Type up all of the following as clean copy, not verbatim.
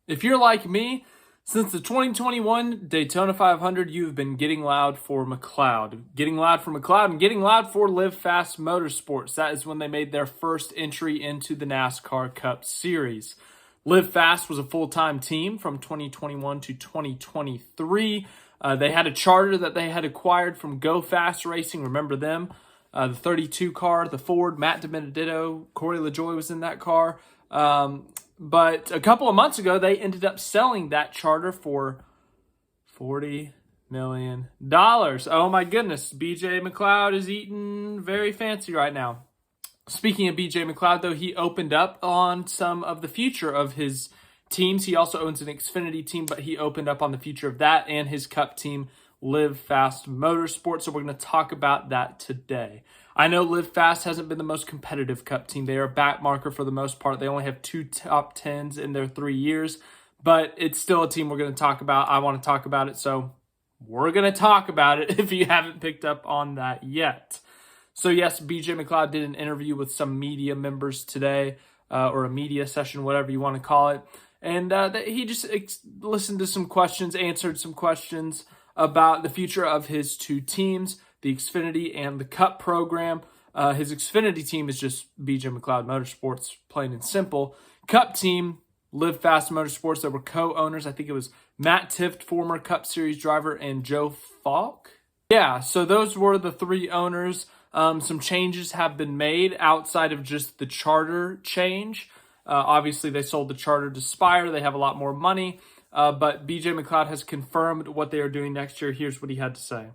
If you're like me, since the 2021 Daytona 500, you've been getting loud for McLeod. Getting loud for McLeod and getting loud for Live Fast Motorsports. That is when they made their first entry into the NASCAR Cup Series. Live Fast was a full-time team from 2021 to 2023. They had a charter that they had acquired from Go Fast Racing. Remember them? The 32 car, the Ford, Matt DiBenedetto, Corey LaJoie was in that car. But a couple of months ago, they ended up selling that charter for $40 million. Oh my goodness, BJ McLeod is eating very fancy right now. Speaking of BJ McLeod, though, he opened up on some of the future of his teams. He also owns an Xfinity team, but he opened up on the future of that and his Cup team, Live Fast Motorsports. So we're going to talk about that today. I know Live Fast hasn't been the most competitive Cup team. They are a back marker for the most part. They only have 2 top 10s in their 3 years, but it's still a team we're going to talk about. I want to talk about it, so we're going to talk about it if you haven't picked up on that yet. So yes, BJ McLeod did an interview with some media members today, or a media session, whatever you want to call it. And he just listened to some questions, answered some questions about the future of his 2 teams, the Xfinity and the Cup program. His Xfinity team is just BJ McLeod Motorsports, plain and simple. Cup team, Live Fast Motorsports, that were co-owners. I think it was Matt Tifft, former Cup Series driver, and Joe Falk. Yeah, so those were the 3 owners. Some changes have been made outside of just the charter change. Obviously, they sold the charter to Spire. They have a lot more money. But BJ McLeod has confirmed what they are doing next year. Here's what he had to say.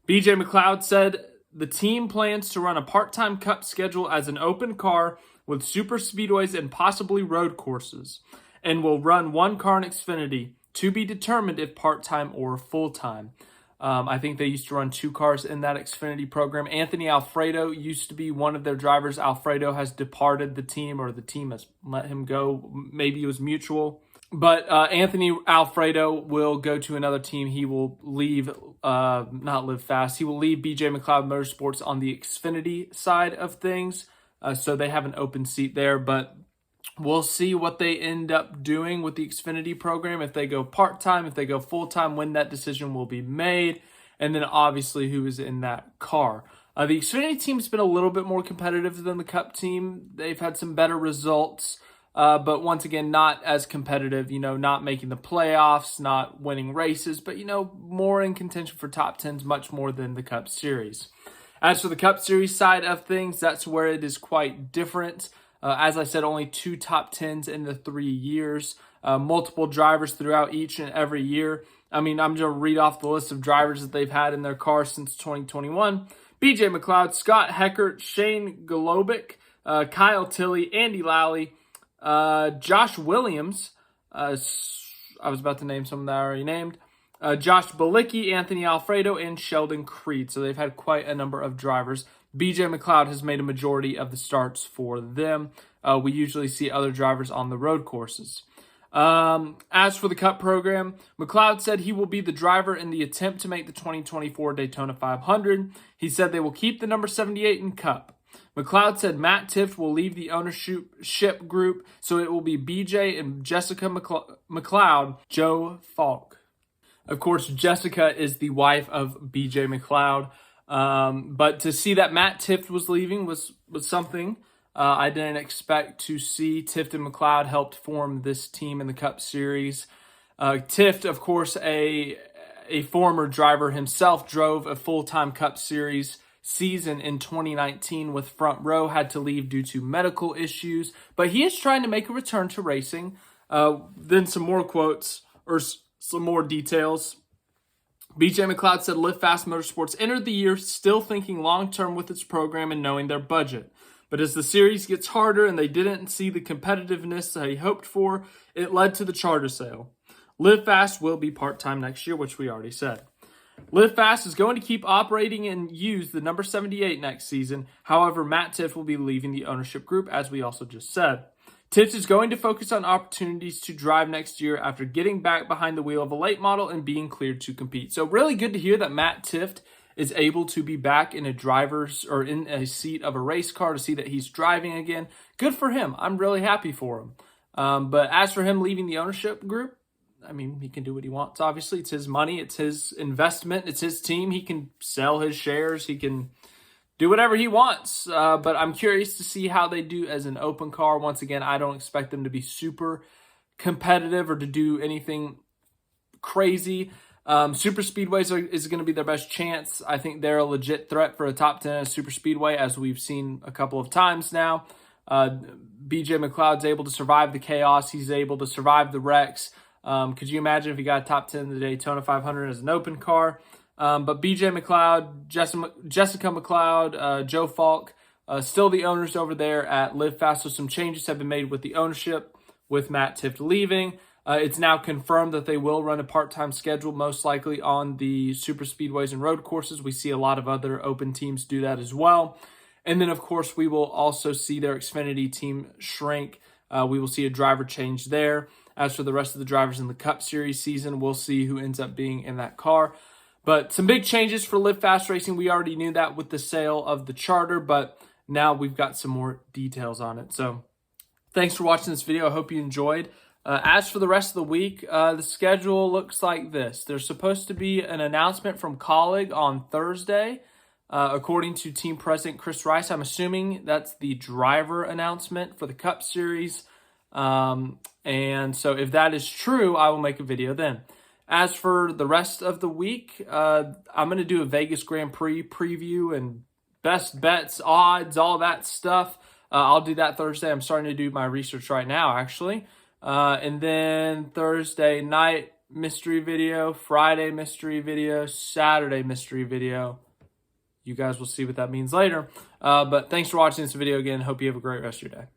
BJ McLeod said the team plans to run a part-time Cup schedule as an open car with super speedways and possibly road courses, and will run 1 car in Xfinity, to be determined if part-time or full-time. I think they used to run 2 cars in that Xfinity program. Anthony Alfredo used to be one of their drivers. Alfredo has departed the team, or the team has let him go. Maybe it was mutual. But Anthony Alfredo will go to another team. He will leave, not Live Fast. He will leave BJ McLeod Motorsports on the Xfinity side of things. So they have an open seat there. But we'll see what they end up doing with the Xfinity program. If they go part-time, if they go full-time, when that decision will be made. And then obviously who is in that car. The Xfinity team's been a little bit more competitive than the Cup team. They've had some better results. But once again, not as competitive, not making the playoffs, not winning races, but, more in contention for top 10s, much more than the Cup Series. As for the Cup Series side of things, that's where it is quite different. As I said, only 2 top 10s in the 3 years, multiple drivers throughout each and every year. I mean, I'm going to read off the list of drivers that they've had in their cars since 2021. BJ McLeod, Scott Heckert, Shane Golobic, Kyle Tilley, Andy Lally, Josh Williams, I was about to name someone that I already named, Josh Balicki, Anthony Alfredo, and Sheldon Creed. So they've had quite a number of drivers. BJ McLeod has made a majority of the starts for them. We usually see other drivers on the road courses. As for the Cup program, McLeod said he will be the driver in the attempt to make the 2024 Daytona 500. He said they will keep the number 78 in Cup. McLeod said Matt Tifft will leave the ownership group, so it will be BJ and Jessica McLeod, Joe Falk. Of course, Jessica is the wife of BJ McLeod, but to see that Matt Tifft was leaving was something I didn't expect to see. Tifft and McLeod helped form this team in the Cup Series. Tifft, of course, a former driver himself, drove a full-time Cup Series season in 2019 with Front Row, had to leave due to medical issues, but he is trying to make a return to racing. Then some more quotes, or some more details. BJ McLeod said Live Fast Motorsports entered the year still thinking long-term with its program and knowing their budget. But as the series gets harder and they didn't see the competitiveness that he hoped for, it led to the charter sale. Live Fast will be part-time next year, which we already said. Live Fast is going to keep operating and use the number 78 next season. However, Matt Tifft will be leaving the ownership group, as we also just said. Tifft is going to focus on opportunities to drive next year after getting back behind the wheel of a late model and being cleared to compete. So really good to hear that Matt Tifft is able to be back in a driver's or in a seat of a race car, to see that he's driving again. Good for him. I'm really happy for him. But as for him leaving the ownership group, I mean, he can do what he wants. Obviously, it's his money. It's his investment. It's his team. He can sell his shares. He can do whatever he wants. But I'm curious to see how they do as an open car. Once again, I don't expect them to be super competitive or to do anything crazy. Super Speedways is going to be their best chance. I think they're a legit threat for a top 10 Super Speedway, as we've seen a couple of times now. BJ McLeod's able to survive the chaos. He's able to survive the wrecks. Could you imagine if he got top 10 in the Daytona 500 as an open car? But BJ McLeod, Jessica McLeod, Joe Falk, still the owners over there at Live Fast. So some changes have been made with the ownership, with Matt Tifft leaving. It's now confirmed that they will run a part-time schedule, most likely on the super speedways and road courses. We see a lot of other open teams do that as well. And then, of course, we will also see their Xfinity team shrink. We will see a driver change there. As for the rest of the drivers in the Cup Series season, we'll see who ends up being in that car. But some big changes for Live Fast Racing. We already knew that with the sale of the charter, but now we've got some more details on it. So thanks for watching this video. I hope you enjoyed. As for the rest of the week, the schedule looks like this. There's supposed to be an announcement from Colleague on Thursday, according to team president Chris Rice. I'm assuming that's the driver announcement for the Cup Series. And so if that is true, I will make a video then. As for the rest of the week, I'm going to do a Vegas Grand Prix preview and best bets, odds, all that stuff. I'll do that Thursday. I'm starting to do my research right now, actually. And then Thursday night mystery video, Friday mystery video, Saturday mystery video. You guys will see what that means later. But thanks for watching this video again. Hope you have a great rest of your day.